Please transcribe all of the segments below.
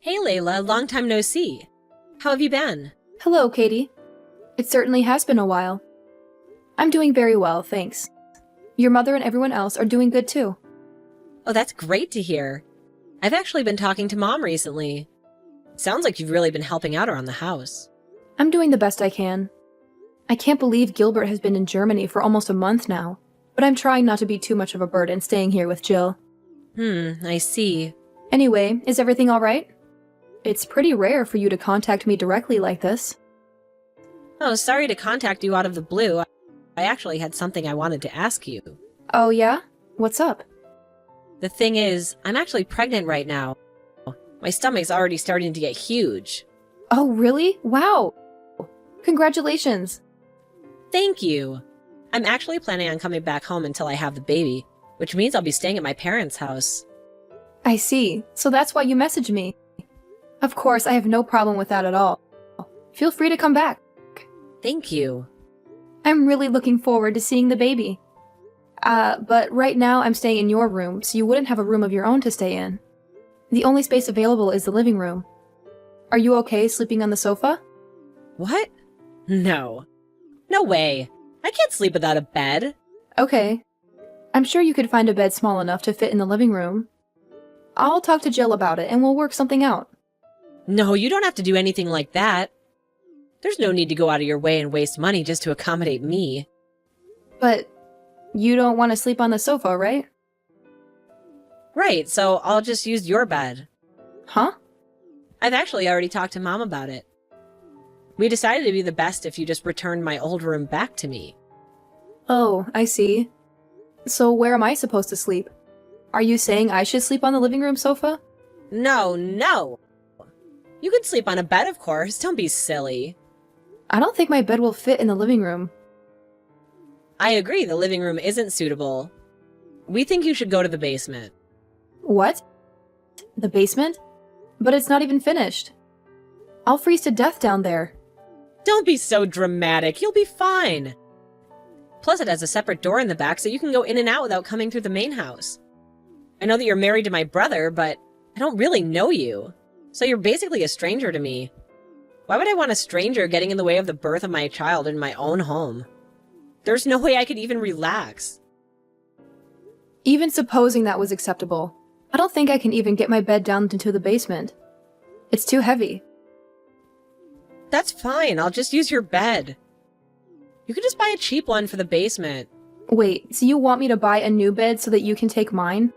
Hey Layla, long time no see. How have you been? Hello, Katie. It certainly has been a while. I'm doing very well, thanks. Your mother and everyone else are doing good too. Oh, that's great to hear. I've actually been talking to Mom recently. Sounds like you've really been helping out around the house. I'm doing the best I can. I can't believe Gilbert has been in Germany for almost a month now, but I'm trying not to be too much of a burden staying here with Jill. I see. Anyway, is everything alright? It's pretty rare for you to contact me directly like this. Oh, sorry to contact you out of the blue. I actually had something I wanted to ask you. Oh yeah? What's up? The thing is, I'm actually pregnant right now. My stomach's already starting to get huge. Oh really? Wow! Congratulations! Thank you. I'm actually planning on coming back home until I have the baby, which means I'll be staying at my parents' house. I see. So that's why you messaged me. Of course, I have no problem with that at all. Feel free to come back. Thank you. I'm really looking forward to seeing the baby. But right now I'm staying in your room, so you wouldn't have a room of your own to stay in. The only space available is the living room. Are you okay sleeping on the sofa? What? No. No way. I can't sleep without a bed. Okay. I'm sure you could find a bed small enough to fit in the living room. I'll talk to Jill about it and we'll work something out. No, you don't have to do anything like that. There's no need to go out of your way and waste money just to accommodate me. But you don't want to sleep on the sofa, right? Right, so I'll just use your bed. Huh? I've actually already talked to Mom about it. We decided it'd be the best if you just returned my old room back to me. Oh, I see. So where am I supposed to sleep? Are you saying I should sleep on the living room sofa? No, no! You can sleep on a bed, of course. Don't be silly. I don't think my bed will fit in the living room. I agree, the living room isn't suitable. We think you should go to the basement. What? The basement? But it's not even finished. I'll freeze to death down there. Don't be so dramatic. You'll be fine. Plus, it has a separate door in the back so you can go in and out without coming through the main house. I know that you're married to my brother, but I don't really know you. So you're basically a stranger to me. Why would I want a stranger getting in the way of the birth of my child in my own home? There's no way I could even relax. Even supposing that was acceptable, I don't think I can even get my bed down into the basement. It's too heavy. That's fine. I'll just use your bed. You could just buy a cheap one for the basement. Wait, so you want me to buy a new bed so that you can take mine?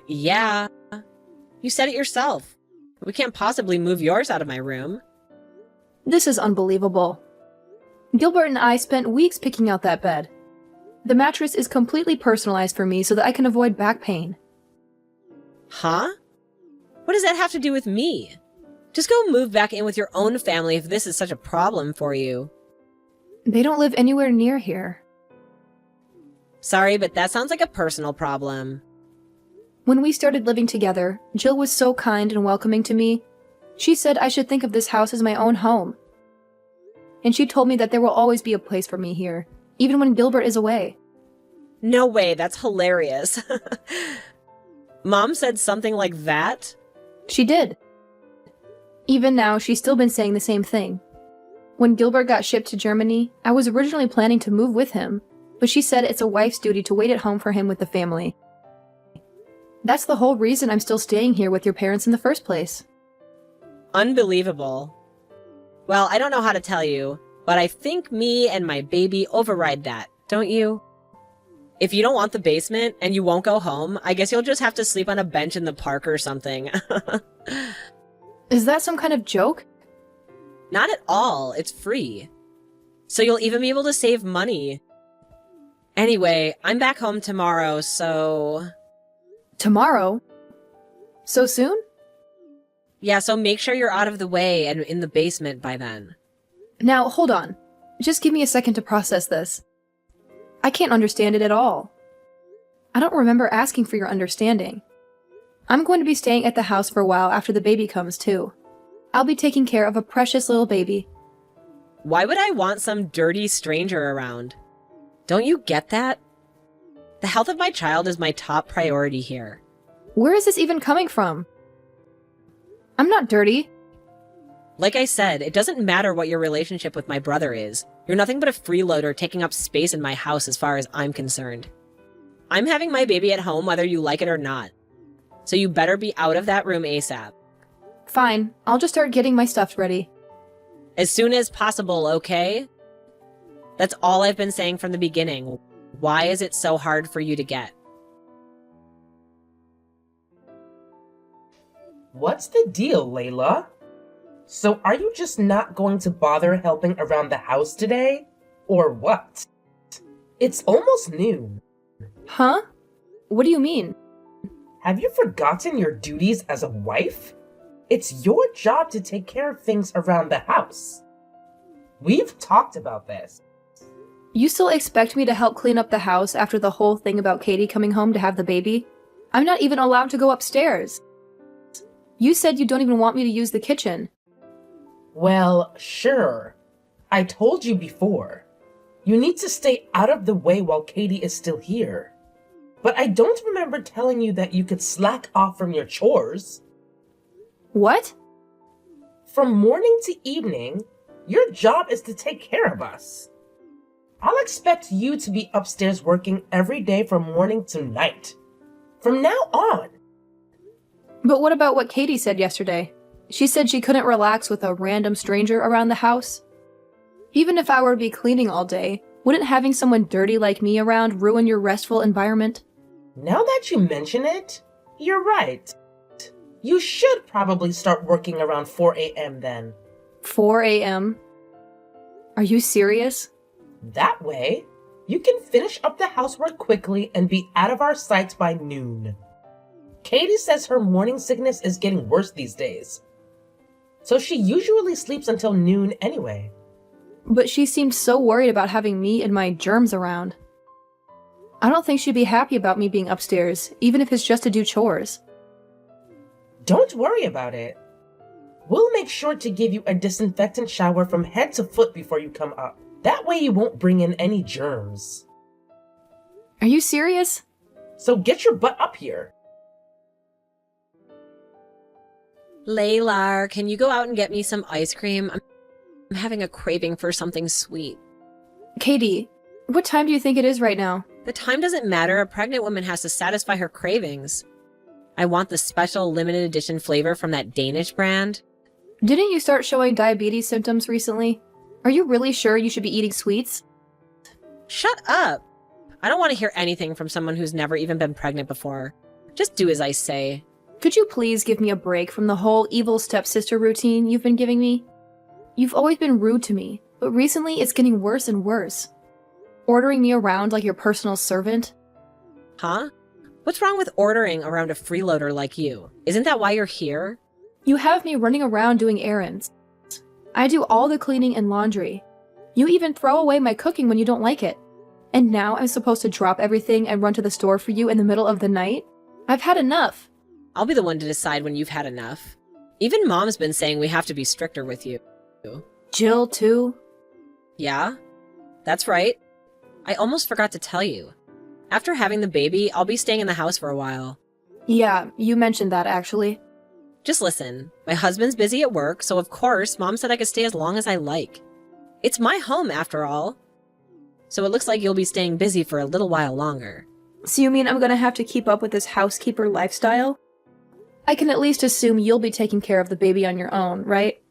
Yeah. You said it yourself. We can't possibly move yours out of my room. This is unbelievable. Gilbert and I spent weeks picking out that bed. The mattress is completely personalized for me so that I can avoid back pain. Huh? What does that have to do with me? Just go move back in with your own family if this is such a problem for you. They don't live anywhere near here. Sorry, but that sounds like a personal problem. When we started living together, Jill was so kind and welcoming to me. She said I should think of this house as my own home. And she told me that there will always be a place for me here, even when Gilbert is away. No way, that's hilarious. Mom said something like that? She did. Even now, she's still been saying the same thing. When Gilbert got shipped to Germany, I was originally planning to move with him, but she said it's a wife's duty to wait at home for him with the family. That's the whole reason I'm still staying here with your parents in the first place. Unbelievable. Well, I don't know how to tell you, but I think me and my baby override that, don't you? If you don't want the basement and you won't go home, I guess you'll just have to sleep on a bench in the park or something. Is that some kind of joke? Not at all. It's free. So you'll even be able to save money. Anyway, I'm back home tomorrow, so... Tomorrow? So soon? Yeah, so make sure you're out of the way and in the basement by then. Now, hold on. Just give me a second to process this. I can't understand it at all. I don't remember asking for your understanding. I'm going to be staying at the house for a while after the baby comes, too. I'll be taking care of a precious little baby. Why would I want some dirty stranger around? Don't you get that? The health of my child is my top priority here. Where is this even coming from? I'm not dirty. Like I said, it doesn't matter what your relationship with my brother is. You're nothing but a freeloader taking up space in my house as far as I'm concerned. I'm having my baby at home whether you like it or not. So you better be out of that room ASAP. Fine, I'll just start getting my stuff ready. As soon as possible, okay? That's all I've been saying from the beginning. Why is it so hard for you to get? What's the deal, Layla? So are you just not going to bother helping around the house today? Or what? It's almost noon. Huh? What do you mean? Have you forgotten your duties as a wife? It's your job to take care of things around the house. We've talked about this. You still expect me to help clean up the house after the whole thing about Katie coming home to have the baby? I'm not even allowed to go upstairs. You said you don't even want me to use the kitchen. Well, sure. I told you before. You need to stay out of the way while Katie is still here. But I don't remember telling you that you could slack off from your chores. What? From morning to evening, your job is to take care of us. I'll expect you to be upstairs working every day from morning to night. From now on. But what about what Katie said yesterday? She said she couldn't relax with a random stranger around the house. Even if I were to be cleaning all day, wouldn't having someone dirty like me around ruin your restful environment? Now that you mention it, you're right. You should probably start working around 4 a.m. then. 4 a.m.? Are you serious? That way, you can finish up the housework quickly and be out of our sight by noon. Katie says her morning sickness is getting worse these days. So she usually sleeps until noon anyway. But she seemed so worried about having me and my germs around. I don't think she'd be happy about me being upstairs, even if it's just to do chores. Don't worry about it. We'll make sure to give you a disinfectant shower from head to foot before you come up. That way you won't bring in any germs. Are you serious? So get your butt up here. Layla, can you go out and get me some ice cream? I'm having a craving for something sweet. Katie, what time do you think it is right now? The time doesn't matter. A pregnant woman has to satisfy her cravings. I want the special limited edition flavor from that Danish brand. Didn't you start showing diabetes symptoms recently? Are you really sure you should be eating sweets? Shut up! I don't want to hear anything from someone who's never even been pregnant before. Just do as I say. Could you please give me a break from the whole evil stepsister routine you've been giving me? You've always been rude to me, but recently it's getting worse and worse. Ordering me around like your personal servant? Huh? What's wrong with ordering around a freeloader like you? Isn't that why you're here? You have me running around doing errands. I do all the cleaning and laundry. You even throw away my cooking when you don't like it. And now I'm supposed to drop everything and run to the store for you in the middle of the night? I've had enough. I'll be the one to decide when you've had enough. Even Mom's been saying we have to be stricter with you. Jill, too? Yeah? That's right. I almost forgot to tell you. After having the baby, I'll be staying in the house for a while. Yeah, you mentioned that, actually. Just listen. My husband's busy at work, so of course, Mom said I could stay as long as I like. It's my home, after all. So it looks like you'll be staying busy for a little while longer. So you mean I'm gonna have to keep up with this housekeeper lifestyle? I can at least assume you'll be taking care of the baby on your own, right?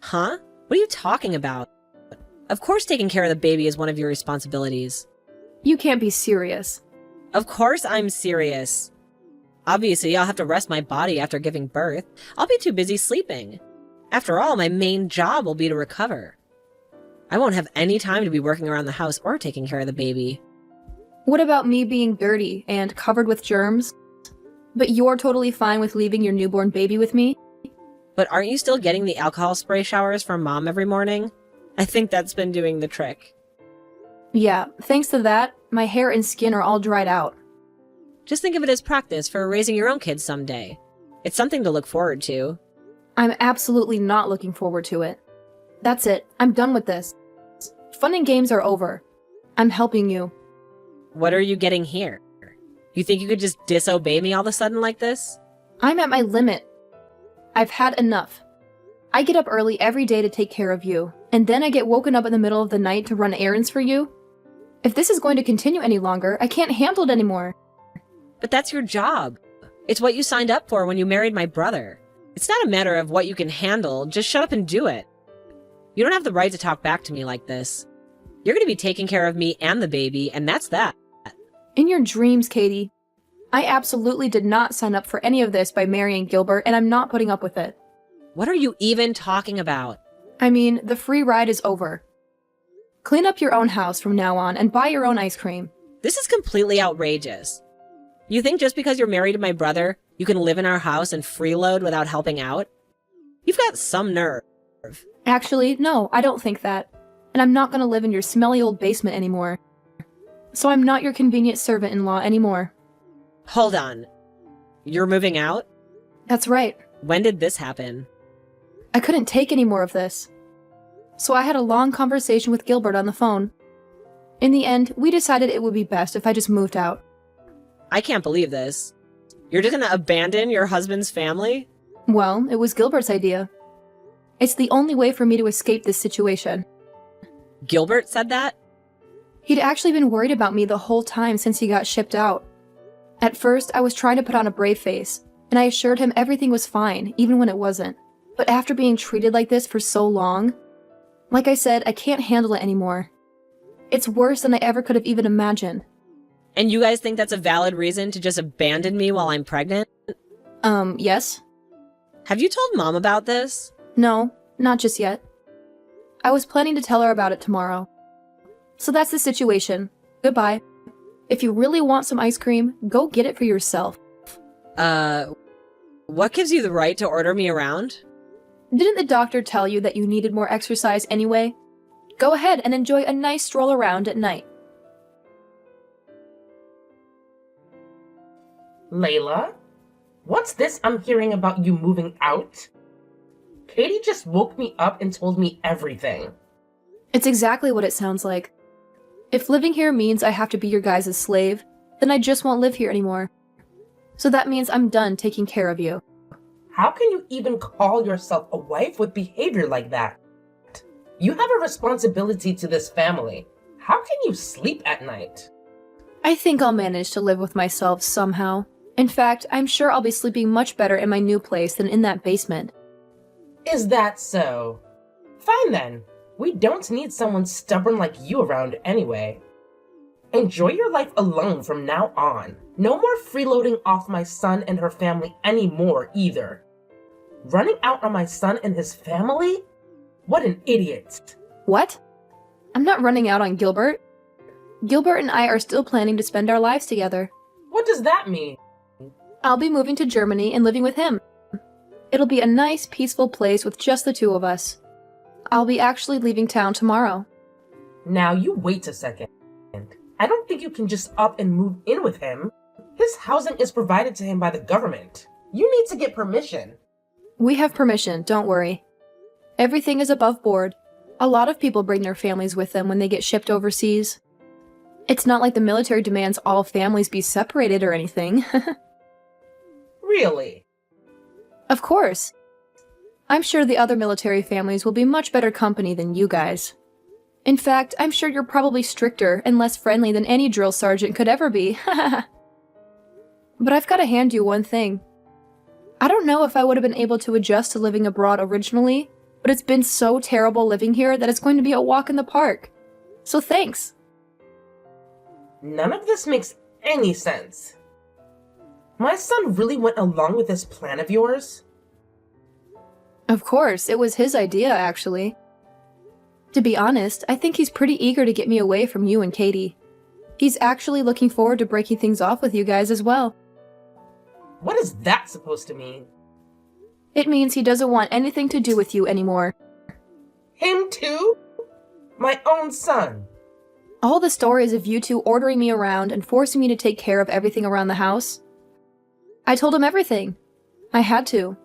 Huh? What are you talking about? Of course taking care of the baby is one of your responsibilities. You can't be serious. Of course I'm serious. Obviously, I'll have to rest my body after giving birth. I'll be too busy sleeping. After all, my main job will be to recover. I won't have any time to be working around the house or taking care of the baby. What about me being dirty and covered with germs? But you're totally fine with leaving your newborn baby with me? But aren't you still getting the alcohol spray showers from Mom every morning? I think that's been doing the trick. Yeah, thanks to that, my hair and skin are all dried out. Just think of it as practice for raising your own kids someday. It's something to look forward to. I'm absolutely not looking forward to it. That's it. I'm done with this. Fun and games are over. I'm helping you. What are you getting here? You think you could just disobey me all of a sudden like this? I'm at my limit. I've had enough. I get up early every day to take care of you, and then I get woken up in the middle of the night to run errands for you? If this is going to continue any longer, I can't handle it anymore. But that's your job. It's what you signed up for when you married my brother. It's not a matter of what you can handle, just shut up and do it. You don't have the right to talk back to me like this. You're going to be taking care of me and the baby, and that's that. In your dreams, Katie. I absolutely did not sign up for any of this by marrying Gilbert, and I'm not putting up with it. What are you even talking about? I mean, the free ride is over. Clean up your own house from now on and buy your own ice cream. This is completely outrageous. You think just because you're married to my brother, you can live in our house and freeload without helping out? You've got some nerve. Actually, no, I don't think that. And I'm not going to live in your smelly old basement anymore. So I'm not your convenient servant-in-law anymore. Hold on. You're moving out? That's right. When did this happen? I couldn't take any more of this. So I had a long conversation with Gilbert on the phone. In the end, we decided it would be best if I just moved out. I can't believe this. You're just gonna abandon your husband's family? Well, it was Gilbert's idea. It's the only way for me to escape this situation. Gilbert said that? He'd actually been worried about me the whole time since he got shipped out. At first, I was trying to put on a brave face, and I assured him everything was fine, even when it wasn't. But after being treated like this for so long, like I said, I can't handle it anymore. It's worse than I ever could have even imagined. And you guys think that's a valid reason to just abandon me while I'm pregnant? Yes? Have you told Mom about this? No, not just yet. I was planning to tell her about it tomorrow. So that's the situation. Goodbye. If you really want some ice cream, go get it for yourself. What gives you the right to order me around? Didn't the doctor tell you that you needed more exercise anyway? Go ahead and enjoy a nice stroll around at night. Layla? What's this I'm hearing about you moving out? Katie just woke me up and told me everything. It's exactly what it sounds like. If living here means I have to be your guys' slave, then I just won't live here anymore. So that means I'm done taking care of you. How can you even call yourself a wife with behavior like that? You have a responsibility to this family. How can you sleep at night? I think I'll manage to live with myself somehow. In fact, I'm sure I'll be sleeping much better in my new place than in that basement. Is that so? Fine then. We don't need someone stubborn like you around anyway. Enjoy your life alone from now on. No more freeloading off my son and her family anymore either. Running out on my son and his family? What an idiot. What? I'm not running out on Gilbert. Gilbert and I are still planning to spend our lives together. What does that mean? I'll be moving to Germany and living with him. It'll be a nice, peaceful place with just the two of us. I'll be actually leaving town tomorrow. Now you wait a second. I don't think you can just up and move in with him. His housing is provided to him by the government. You need to get permission. We have permission, don't worry. Everything is above board. A lot of people bring their families with them when they get shipped overseas. It's not like the military demands all families be separated or anything. Really? Of course. I'm sure the other military families will be much better company than you guys. In fact, I'm sure you're probably stricter and less friendly than any drill sergeant could ever be. But I've got to hand you one thing. I don't know if I would have been able to adjust to living abroad originally, but it's been so terrible living here that it's going to be a walk in the park. So thanks. None of this makes any sense. My son really went along with this plan of yours? Of course, it was his idea, actually. To be honest, I think he's pretty eager to get me away from you and Katie. He's actually looking forward to breaking things off with you guys as well. What is that supposed to mean? It means he doesn't want anything to do with you anymore. Him too? My own son. All the stories of you two ordering me around and forcing me to take care of everything around the house. I told him everything. I had to.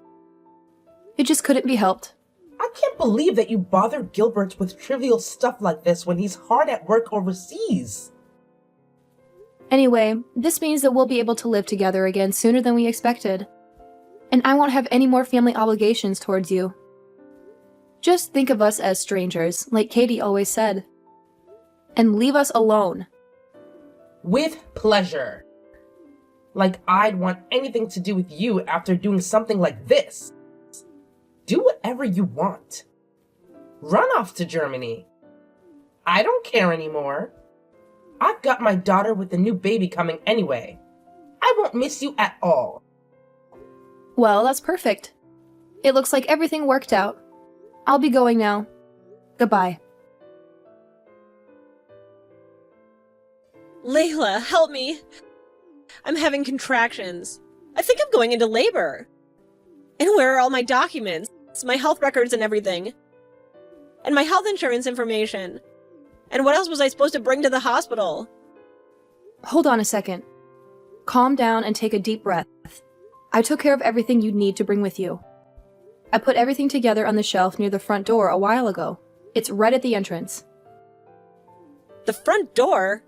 It just couldn't be helped. I can't believe that you bother Gilbert with trivial stuff like this when he's hard at work overseas. Anyway, this means that we'll be able to live together again sooner than we expected. and I won't have any more family obligations towards you. Just think of us as strangers, like Katie always said. And leave us alone. With pleasure. Like I'd want anything to do with you after doing something like this. Do whatever you want. Run off to Germany. I don't care anymore. I've got my daughter with the new baby coming anyway. I won't miss you at all. Well, that's perfect. It looks like everything worked out. I'll be going now. Goodbye. Layla, help me. I'm having contractions. I think I'm going into labor. And where are all my documents? My health records and everything. And my health insurance information. And what else was I supposed to bring to the hospital? Hold on a second. Calm down and take a deep breath. I took care of everything you'd need to bring with you. I put everything together on the shelf near the front door a while ago. It's right at the entrance. The front door?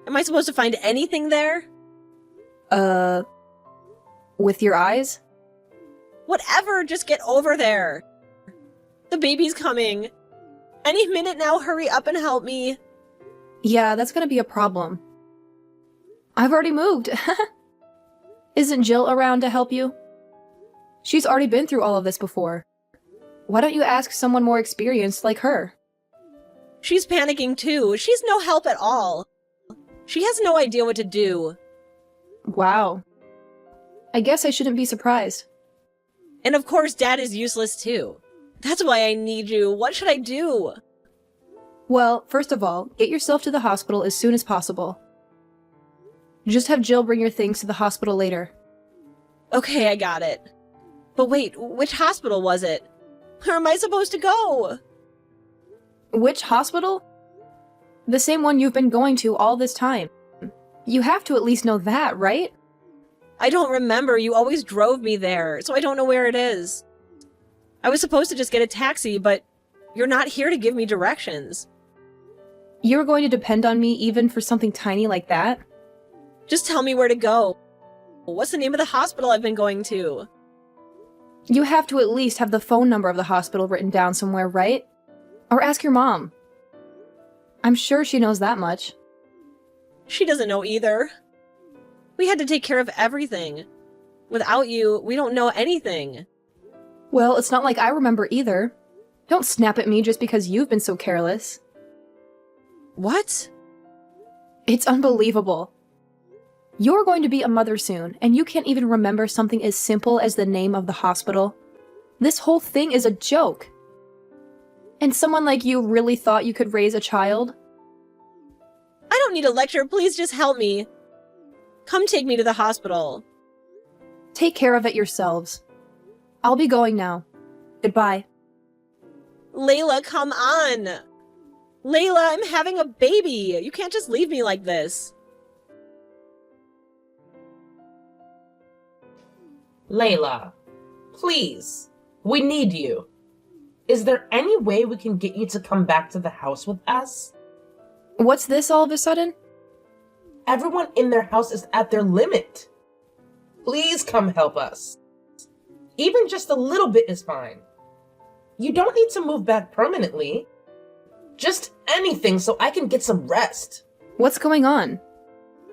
Am I supposed to find anything there? With your eyes? Whatever, just get over there. The baby's coming. Any minute now, hurry up and help me. Yeah, that's gonna be a problem. I've already moved. Isn't Jill around to help you? She's already been through all of this before. Why don't you ask someone more experienced like her? She's panicking too. She's no help at all. She has no idea what to do. Wow. I guess I shouldn't be surprised. And of course, Dad is useless too. That's why I need you. What should I do? Well, first of all, get yourself to the hospital as soon as possible. Just have Jill bring your things to the hospital later. Okay, I got it. But wait, which hospital was it? Where am I supposed to go? Which hospital? The same one you've been going to all this time. You have to at least know that, right? I don't remember. You always drove me there, so I don't know where it is. I was supposed to just get a taxi, but you're not here to give me directions. You're going to depend on me even for something tiny like that? Just tell me where to go. What's the name of the hospital I've been going to? You have to at least have the phone number of the hospital written down somewhere, right? Or ask your mom. I'm sure she knows that much. She doesn't know either. We had to take care of everything. Without you, we don't know anything. Well, it's not like I remember either. Don't snap at me just because you've been so careless. What? It's unbelievable. You're going to be a mother soon, and you can't even remember something as simple as the name of the hospital. This whole thing is a joke. And someone like you really thought you could raise a child? I don't need a lecture. Please just help me. Come take me to the hospital. Take care of it yourselves. I'll be going now. Goodbye. Layla, come on. Layla, I'm having a baby. You can't just leave me like this. Layla, please, we need you. Is there any way we can get you to come back to the house with us? What's this all of a sudden? Everyone in their house is at their limit. Please come help us. Even just a little bit is fine. You don't need to move back permanently. Just anything so I can get some rest. What's going on?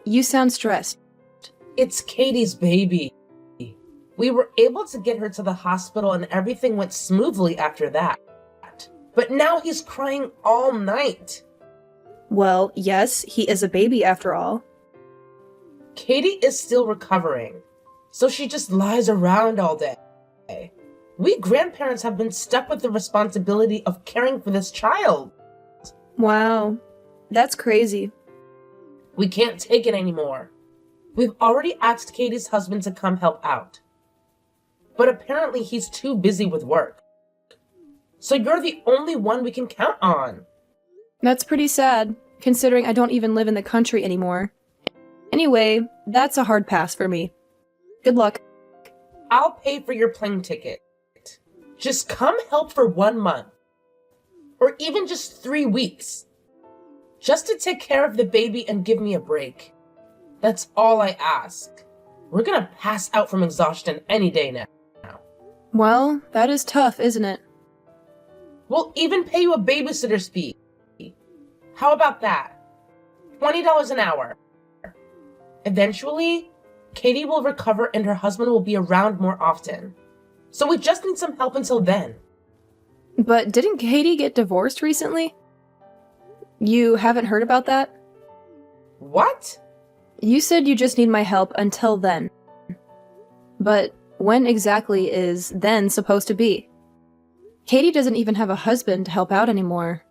You sound stressed. It's Katie's baby. We were able to get her to the hospital and everything went smoothly after that. But now he's crying all night. Well, yes, he is a baby after all. Katie is still recovering, so she just lies around all day. We grandparents have been stuck with the responsibility of caring for this child. Wow, that's crazy. We can't take it anymore. We've already asked Katie's husband to come help out. But apparently he's too busy with work. So you're the only one we can count on. That's pretty sad, considering I don't even live in the country anymore. Anyway, that's a hard pass for me. Good luck. I'll pay for your plane ticket. Just come help for 1 month. Or even just 3 weeks. Just to take care of the baby and give me a break. That's all I ask. We're gonna pass out from exhaustion any day now. Well, that is tough, isn't it? We'll even pay you a babysitter's fee. How about that? $20 an hour. Eventually, Katie will recover and her husband will be around more often. So we just need some help until then. But didn't Katie get divorced recently? You haven't heard about that? What? You said you just need my help until then. But when exactly is then supposed to be? Katie doesn't even have a husband to help out anymore.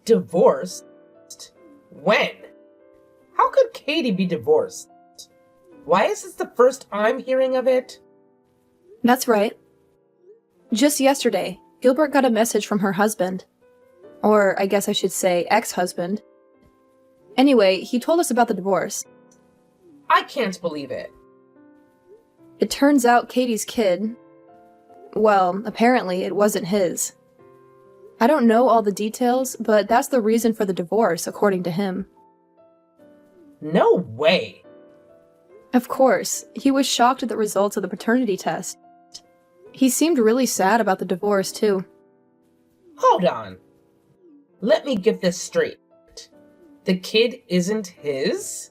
Divorced? When? How could Katie be divorced? Why is this the first I'm hearing of it? That's right. Just yesterday, Gilbert got a message from her husband. Or I guess I should say ex-husband. Anyway, he told us about the divorce. I can't believe it. It turns out Katie's kid, well, apparently it wasn't his. I don't know all the details, but that's the reason for the divorce, according to him. No way. Of course, he was shocked at the results of the paternity test. He seemed really sad about the divorce, too. Hold on. Let me get this straight. The kid isn't his?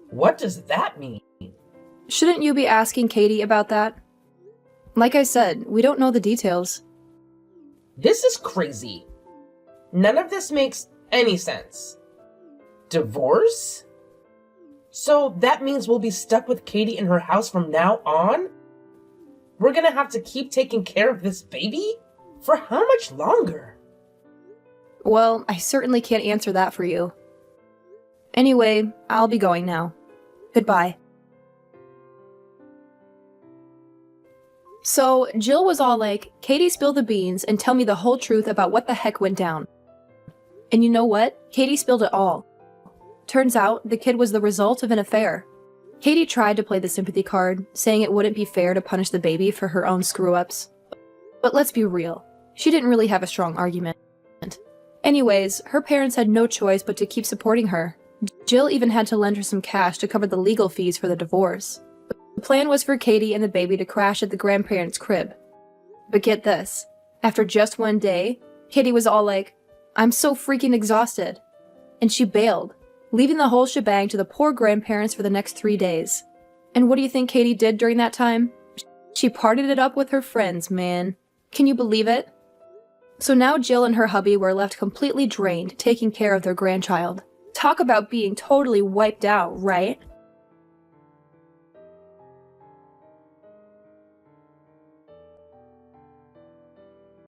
What does that mean? Shouldn't you be asking Katie about that? Like I said, we don't know the details. This is crazy. None of this makes any sense. Divorce? So that means we'll be stuck with Katie in her house from now on? We're gonna have to keep taking care of this baby? For how much longer? Well, I certainly can't answer that for you. Anyway, I'll be going now. Goodbye. So, Jill was all like, Katie, spill the beans and tell me the whole truth about what the heck went down. And you know what? Katie spilled it all. Turns out, the kid was the result of an affair. Katie tried to play the sympathy card, saying it wouldn't be fair to punish the baby for her own screw-ups. But let's be real, she didn't really have a strong argument. Anyways, her parents had no choice but to keep supporting her. Jill even had to lend her some cash to cover the legal fees for the divorce. The plan was for Katie and the baby to crash at the grandparents' crib. But get this, after just one day, Katie was all like, I'm so freaking exhausted. And she bailed, leaving the whole shebang to the poor grandparents for the next 3 days. And what do you think Katie did during that time? She partied it up with her friends, man. Can you believe it? So now Jill and her hubby were left completely drained, taking care of their grandchild. Talk about being totally wiped out, right?